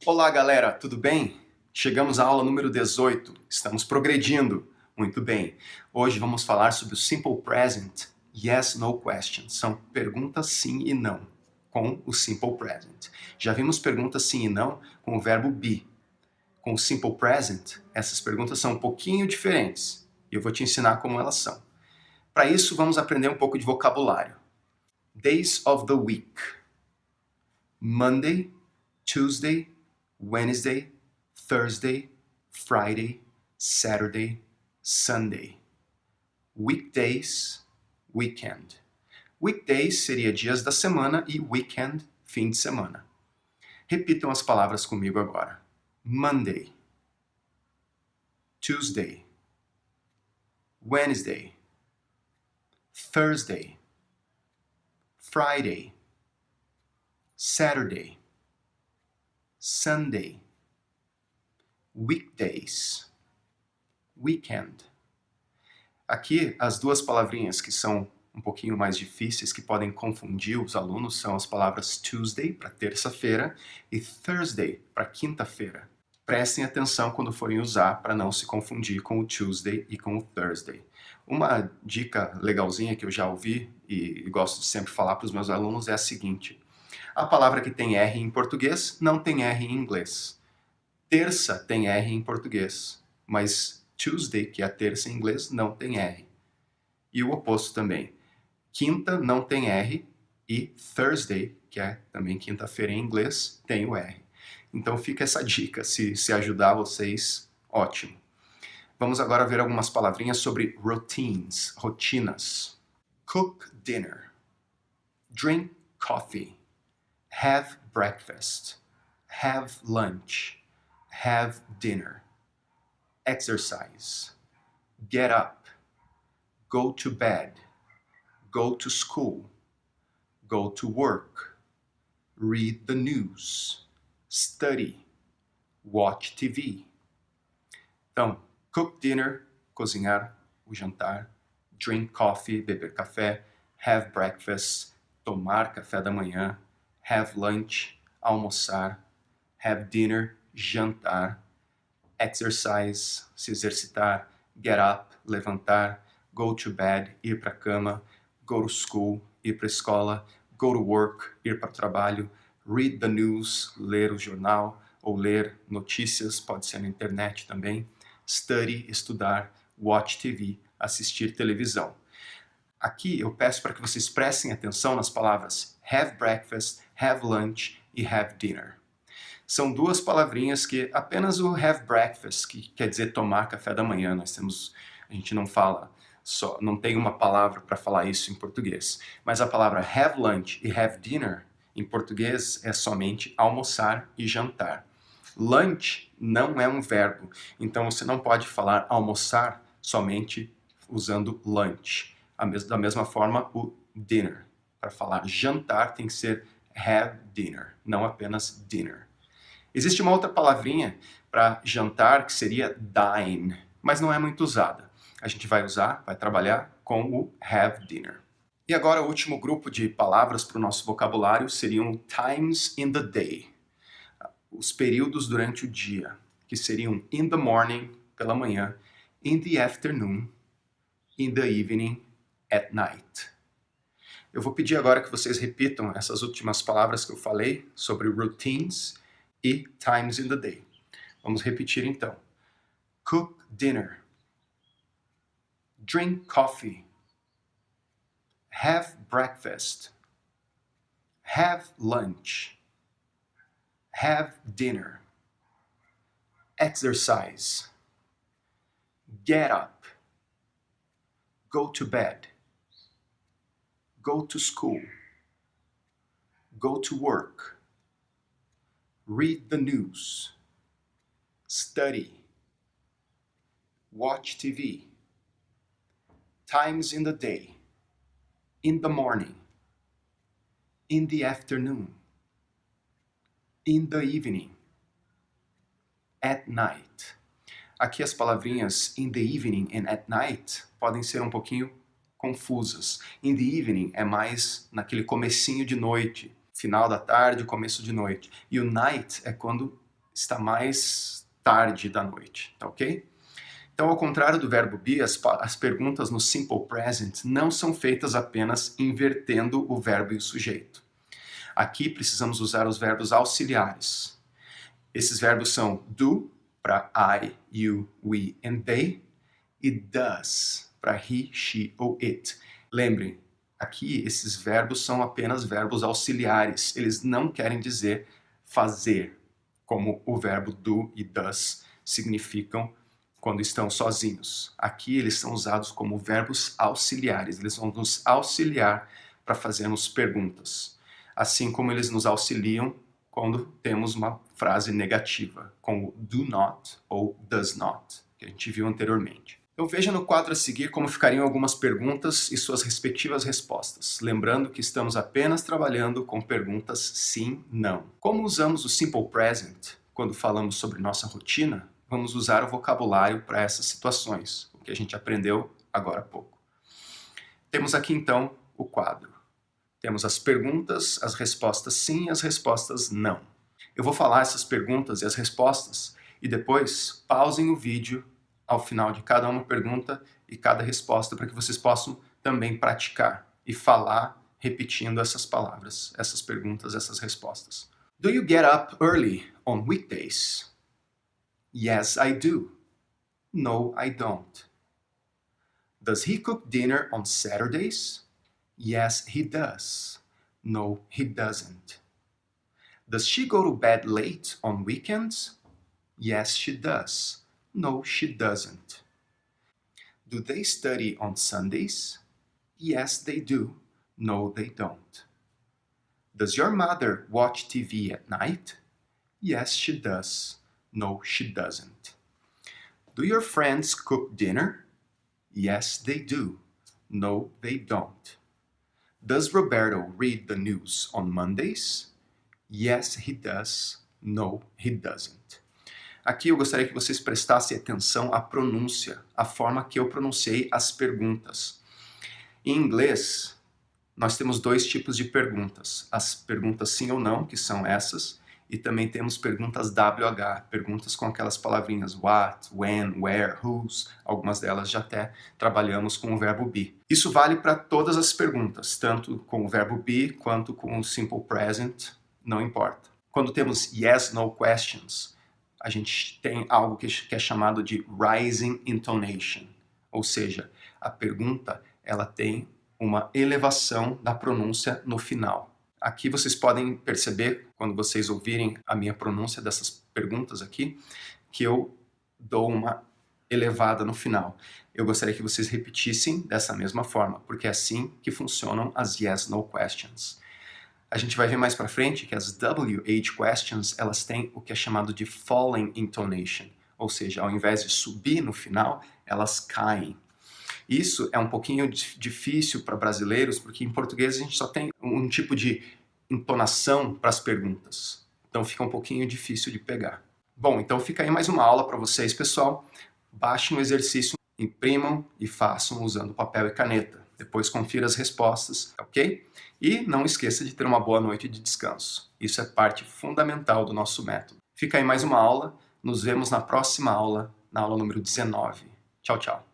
Olá, galera, tudo bem? Chegamos à aula número 18, estamos progredindo. Muito bem. Hoje vamos falar sobre o Simple Present, Yes, No Questions. São perguntas sim e não, com o Simple Present. Já vimos perguntas sim e não com o verbo be. Com o Simple Present, essas perguntas são um pouquinho diferentes. E eu vou te ensinar como elas são. Para isso, vamos aprender um pouco de vocabulário. Days of the week. Monday, Tuesday, Wednesday, Thursday, Friday, Saturday, Sunday. Weekdays, weekend. Weekdays seria dias da semana e weekend, fim de semana. Repitam as palavras comigo agora. Monday, Tuesday, Wednesday, Thursday, Friday, Saturday, Sunday, weekdays, weekend. Aqui, as duas palavrinhas que são um pouquinho mais difíceis, que podem confundir os alunos, são as palavras Tuesday, para terça-feira, e Thursday, para quinta-feira. Prestem atenção quando forem usar, para não se confundir com o Tuesday e com o Thursday. Uma dica legalzinha que eu já ouvi, e gosto de sempre falar para os meus alunos, é a seguinte: a palavra que tem R em português não tem R em inglês. Terça tem R em português, mas Tuesday, que é a terça em inglês, não tem R. E o oposto também. Quinta não tem R e Thursday, que é também quinta-feira em inglês, tem o R. Então fica essa dica, se ajudar vocês, ótimo. Vamos agora ver algumas palavrinhas sobre routines, rotinas. Cook dinner. Drink coffee. Have breakfast. Have lunch. Have dinner. Exercise. Get up. Go to bed. Go to school. Go to work. Read the news. Study. Watch TV. Então, cook dinner, cozinhar, o jantar. Drink coffee, beber café. Have breakfast, tomar café da manhã. Have lunch, almoçar. Have dinner, jantar. Exercise, se exercitar. Get up, levantar. Go to bed, ir para a cama. Go to school, ir para a escola. Go to work, ir para o trabalho. Read the news, ler o jornal ou ler notícias, pode ser na internet também. Study, estudar. Watch TV, assistir televisão. Aqui eu peço para que vocês prestem atenção nas palavras have breakfast, have lunch e have dinner. São duas palavrinhas que apenas o have breakfast, que quer dizer tomar café da manhã, a gente não fala só, não tem uma palavra para falar isso em português. Mas a palavra have lunch e have dinner em português é somente almoçar e jantar. Lunch não é um verbo, então você não pode falar almoçar somente usando lunch. Da mesma forma, o dinner. Para falar jantar tem que ser have dinner, não apenas dinner. Existe uma outra palavrinha para jantar que seria dine, mas não é muito usada. A gente vai trabalhar com o have dinner. E agora o último grupo de palavras para o nosso vocabulário seriam times in the day. Os períodos durante o dia, que seriam in the morning, pela manhã, in the afternoon, in the evening, at night. Eu vou pedir agora que vocês repitam essas últimas palavras que eu falei sobre routines e times in the day. Vamos repetir então. Cook dinner. Drink coffee. Have breakfast. Have lunch. Have dinner. Exercise. Get up. Go to bed. Go to school. Go to work. Read the news. Study. Watch TV. Times in the day. In the morning. In the afternoon. In the evening. At night. Aqui as palavrinhas in the evening and at night podem ser um pouquinho confusas. In the evening é mais naquele comecinho de noite, final da tarde, começo de noite. E o night é quando está mais tarde da noite, tá ok? Então, ao contrário do verbo be, as perguntas no simple present não são feitas apenas invertendo o verbo e o sujeito. Aqui precisamos usar os verbos auxiliares. Esses verbos são do, para I, you, we and they, e does, para he, she ou it. Lembrem, aqui esses verbos são apenas verbos auxiliares. Eles não querem dizer fazer, como o verbo do e does significam quando estão sozinhos. Aqui eles são usados como verbos auxiliares. Eles vão nos auxiliar para fazermos perguntas. Assim como eles nos auxiliam quando temos uma frase negativa, como do not ou does not, que a gente viu anteriormente. Então veja no quadro a seguir como ficariam algumas perguntas e suas respectivas respostas. Lembrando que estamos apenas trabalhando com perguntas sim, não. Como usamos o simple present quando falamos sobre nossa rotina, vamos usar o vocabulário para essas situações, o que a gente aprendeu agora há pouco. Temos aqui então o quadro. Temos as perguntas, as respostas sim e as respostas não. Eu vou falar essas perguntas e as respostas e depois pausem o vídeo ao final de cada uma pergunta e cada resposta para que vocês possam também praticar e falar repetindo essas palavras, essas perguntas, essas respostas. Do you get up early on weekdays? Yes, I do. No, I don't. Does he cook dinner on Saturdays? Yes, he does. No, he doesn't. Does she go to bed late on weekends? Yes, she does. No, she doesn't. Do they study on Sundays? Yes, they do. No, they don't. Does your mother watch TV at night? Yes, she does. No, she doesn't. Do your friends cook dinner? Yes, they do. No, they don't. Does Roberto read the news on Mondays? Yes, he does. No, he doesn't. Aqui eu gostaria que vocês prestassem atenção à pronúncia, à forma que eu pronunciei as perguntas. Em inglês, nós temos dois tipos de perguntas. As perguntas sim ou não, que são essas, e também temos perguntas WH, perguntas com aquelas palavrinhas what, when, where, whose, algumas delas já até trabalhamos com o verbo be. Isso vale para todas as perguntas, tanto com o verbo be quanto com o simple present, não importa. Quando temos yes, no questions, a gente tem algo que é chamado de rising intonation, ou seja, a pergunta ela tem uma elevação da pronúncia no final. Aqui vocês podem perceber, quando vocês ouvirem a minha pronúncia dessas perguntas aqui, que eu dou uma elevada no final. Eu gostaria que vocês repetissem dessa mesma forma, porque é assim que funcionam as yes, no questions. A gente vai ver mais para frente que as WH questions, elas têm o que é chamado de falling intonation, ou seja, ao invés de subir no final, elas caem. Isso é um pouquinho difícil para brasileiros, porque em português a gente só tem um tipo de entonação para as perguntas. Então fica um pouquinho difícil de pegar. Bom, então fica aí mais uma aula para vocês, pessoal. Baixem o exercício, imprimam e façam usando papel e caneta. Depois confira as respostas, ok? E não esqueça de ter uma boa noite de descanso. Isso é parte fundamental do nosso método. Fica aí mais uma aula. Nos vemos na próxima aula, na aula número 19. Tchau, tchau.